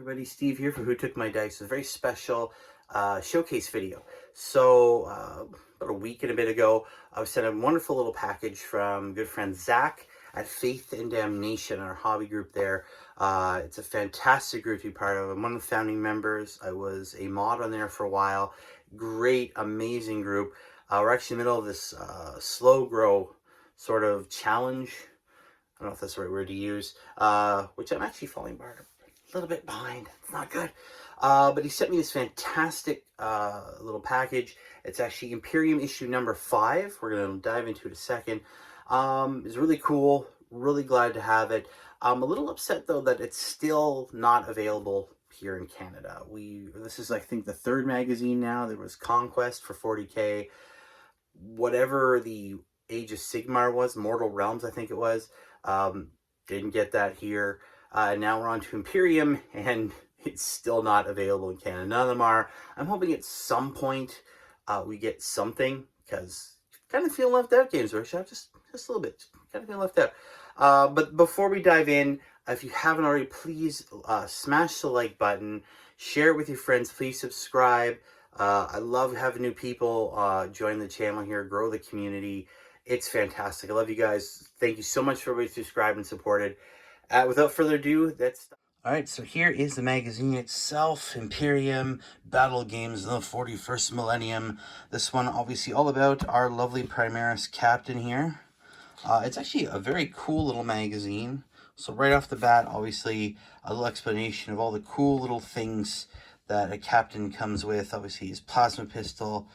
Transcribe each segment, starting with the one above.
everybody, Steve here for Who Took My Dice. It's a very special showcase video. So about a week and a bit ago, I was sent a wonderful little package from good friend Zak at Faith and Damnation, our hobby group there. It's a fantastic group to be part of. I'm one of the founding members. I was a mod on there for a while. Great, amazing group. We're actually in the middle of this slow grow sort of challenge. I don't know if that's the right word to use, which I'm actually falling a little bit behind. It's not good. But he sent me this fantastic little package. It's actually Imperium issue number 5. We're going to dive into it in a second. It's really cool. Really glad to have it. I'm a little upset, though, that it's still not available here in Canada. This is, I think, the 3rd magazine now. There was Conquest for 40K. Whatever the Age of Sigmar was, Mortal Realms, I think it was. Didn't get that here. Now we're on to Imperium, and it's still not available in Canada. None of them are. I'm hoping at some point we get something, because kind of feel left out, Games Workshop, just a little bit. Kind of feel left out. But before we dive in, if you haven't already, please smash the like button, share it with your friends, please subscribe. I love having new people join the channel here, grow the community. It's fantastic. I love you guys. Thank you so much for everybody subscribed and supported. Without further ado, all right, so here is the magazine itself, Imperium, Battle Games in the 41st Millennium. This one, obviously, all about our lovely Primaris captain here. It's actually a very cool little magazine. So right off the bat, obviously, a little explanation of all the cool little things that a captain comes with. Obviously, his plasma pistol,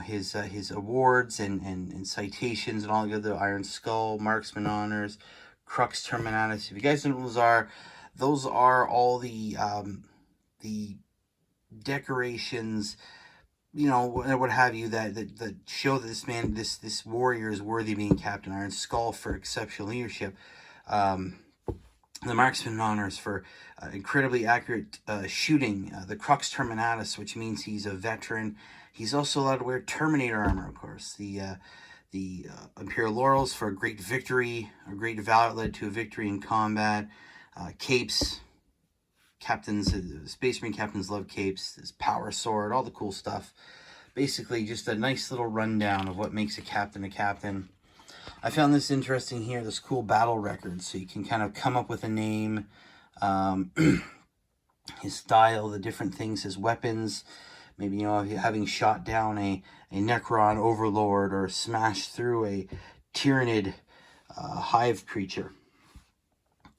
his awards and citations and all the other Iron Skull, Marksman Honors, Crux Terminatus. If you guys don't know what those are all the decorations, what have you, that show that this man, this warrior is worthy of being Captain. Iron Skull for exceptional leadership. The Marksman Honors for incredibly accurate shooting. The Crux Terminatus, which means he's a veteran. He's also allowed to wear Terminator armor, of course. The Imperial Laurels for a great victory, a great valor led to a victory in combat. Capes. Captains, Space Marine captains love capes. This power sword, all the cool stuff. Basically, just a nice little rundown of what makes a captain a captain. I found this interesting here, this cool battle record, so you can kind of come up with a name, his style, the different things, his weapons, maybe, having shot down a Necron overlord or smashed through a Tyrannid hive creature.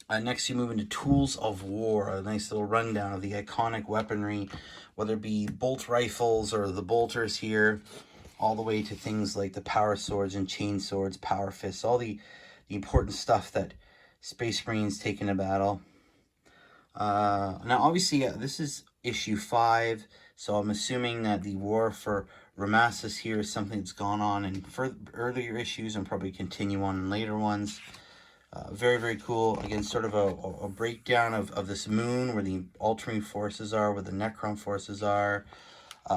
Next, you move into Tools of War, a nice little rundown of the iconic weaponry, whether it be bolt rifles or the bolters here, all the way to things like the power swords and chain swords, power fists, all the important stuff that Space Marines take into battle. Now, obviously, this is issue 5, so I'm assuming that the war for Ramassus here is something that's gone on in earlier issues and probably continue on in later ones. Very, very cool. Again, sort of a breakdown of this moon, where the altering forces are, where the Necron forces are.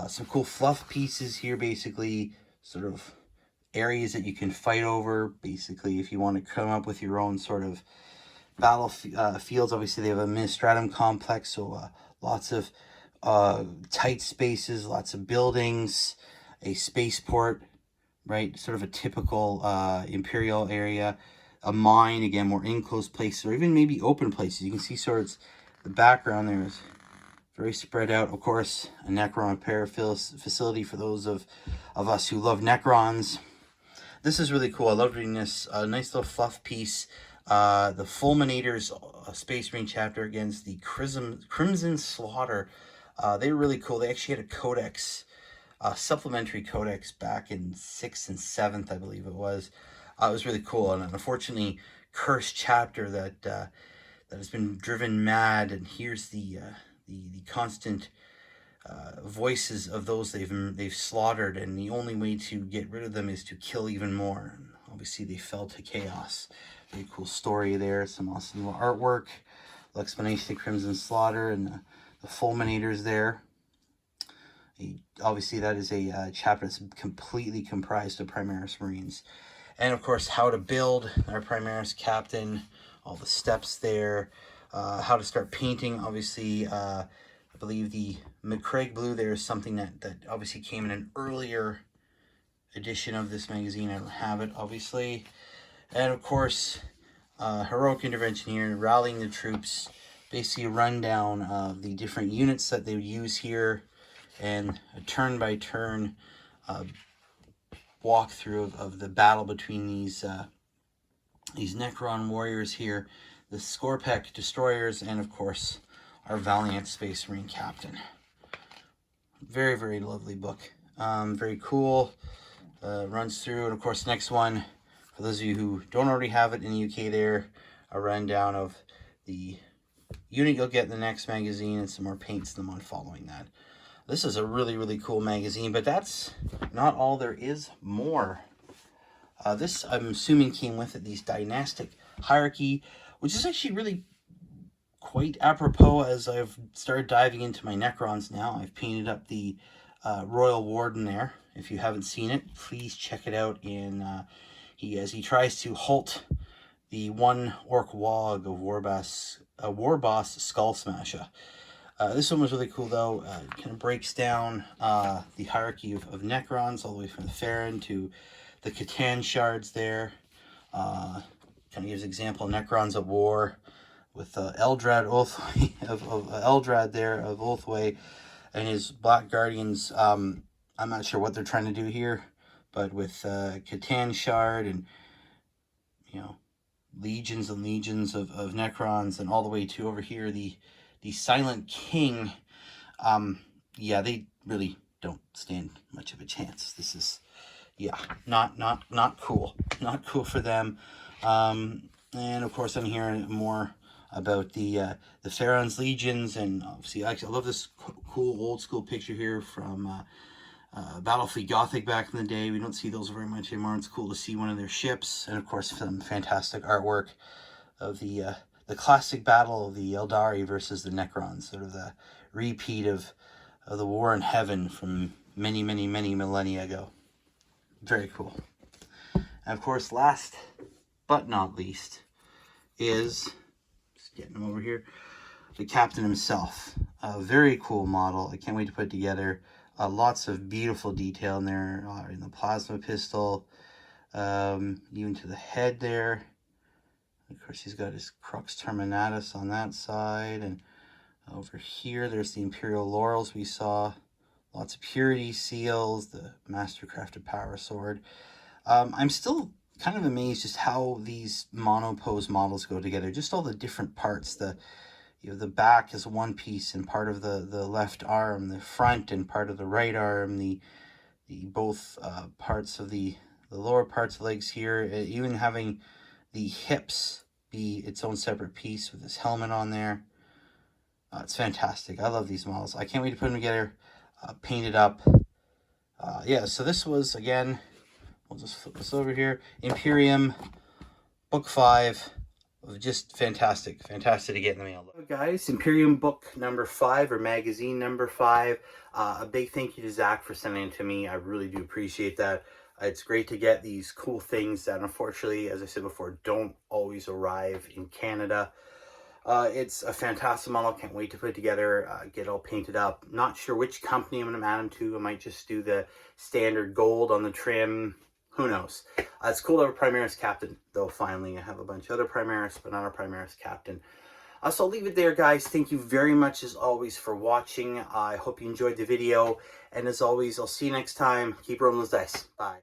Some cool fluff pieces here, basically, sort of areas that you can fight over, basically, if you want to come up with your own sort of battlefields. Obviously, they have a Ministratum complex, so lots of tight spaces, lots of buildings, a spaceport, right? Sort of a typical Imperial area. A mine, again, more enclosed places, or even maybe open places. You can see sort of the background there is very spread out. Of course, a Necron repair facility for those of us who love Necrons. This is really cool. I love reading this. A nice little fluff piece. The Fulminators Space Marine chapter against the Crimson Slaughter. They were really cool. They actually had a codex, supplementary codex back in 6th and 7th, I believe it was. It was really cool, and unfortunately, cursed chapter that has been driven mad. And here's the constant voices of those they've slaughtered, and the only way to get rid of them is to kill even more. And obviously, they fell to chaos. Very cool story there. Some awesome little artwork, the explanation of Crimson Slaughter and the Fulminators there. Obviously, that is a chapter that's completely comprised of Primaris Marines. And, of course, how to build our Primaris captain, all the steps there. how to start painting. Obviously, I believe the McCraig blue there is something that obviously came in an earlier edition of this magazine. I don't have it, obviously. And of course, heroic intervention here, rallying the troops, basically a rundown of the different units that they would use here, and a turn-by-turn walkthrough of the battle between these Necron warriors here, the Skorpek destroyers, and of course our valiant Space Marine captain. Very, very lovely book. Very cool. Runs through, and of course next one, for those of you who don't already have it in the UK there, a rundown of the unit you'll get in the next magazine and some more paints them on following that. This is a really, really cool magazine, but that's not all there is more. This, I'm assuming, came with it, these dynastic hierarchy, which is actually really quite apropos as I've started diving into my Necrons now. I've painted up the Royal Warden there. If you haven't seen it, please check it out. As he tries to halt the one orc wog of Warboss Skull Smasher. This one was really cool though. It kind of breaks down the hierarchy of Necrons all the way from the Farron to the Catan shards there. Kind of gives example Necrons at war with Eldrad Ulthway Eldrad there of Ulthway and his Black Guardians. I'm not sure what they're trying to do here, but with Catan shard and, you know, legions and legions of Necrons, and all the way to over here the Silent King. Yeah, they really don't stand much of a chance. This is, yeah, not cool. Not cool for them. And of course I'm hearing more about the Farron's legions, and obviously I love this cool old school picture here from Battlefleet Gothic back in the day. We don't see those very much anymore. It's cool to see one of their ships, and of course some fantastic artwork of the classic battle of the Eldari versus the Necrons, sort of the repeat of the War in Heaven from many, many, many millennia ago. Very cool. And of course, last but not least is, just getting him over here, the captain himself. A very cool model. I can't wait to put it together. Lots of beautiful detail in there, in the plasma pistol, even to the head there. Of course, he's got his Crux Terminatus on that side, and over here there's the Imperial Laurels we saw. Lots of purity seals, the Mastercrafted Power Sword. I'm still kind of amazed just how these monopose models go together. Just all the different parts. The back is one piece and part of the left arm, the front and part of the right arm, the both parts of the lower parts of the legs here, even having the hips be its own separate piece with this helmet on there. It's fantastic. I love these models. I can't wait to put them together, paint it up. Yeah, so this was, again, we'll just flip this over here, Imperium Book 5. Just fantastic to get in the mail. Guys, Imperium book number 5, or magazine number 5. A big thank you to Zach for sending it to me. I really do appreciate that. It's great to get these cool things that, unfortunately, as I said before, don't always arrive in Canada. It's a fantastic model. Can't wait to put it together, get it all painted up. Not sure which company I'm going to add them to. I might just do the standard gold on the trim. Who knows? It's cool to have a Primaris captain, though. Finally, I have a bunch of other Primaris, but not a Primaris captain. So I'll leave it there, guys. Thank you very much, as always, for watching. I hope you enjoyed the video. And as always, I'll see you next time. Keep rolling those dice. Bye.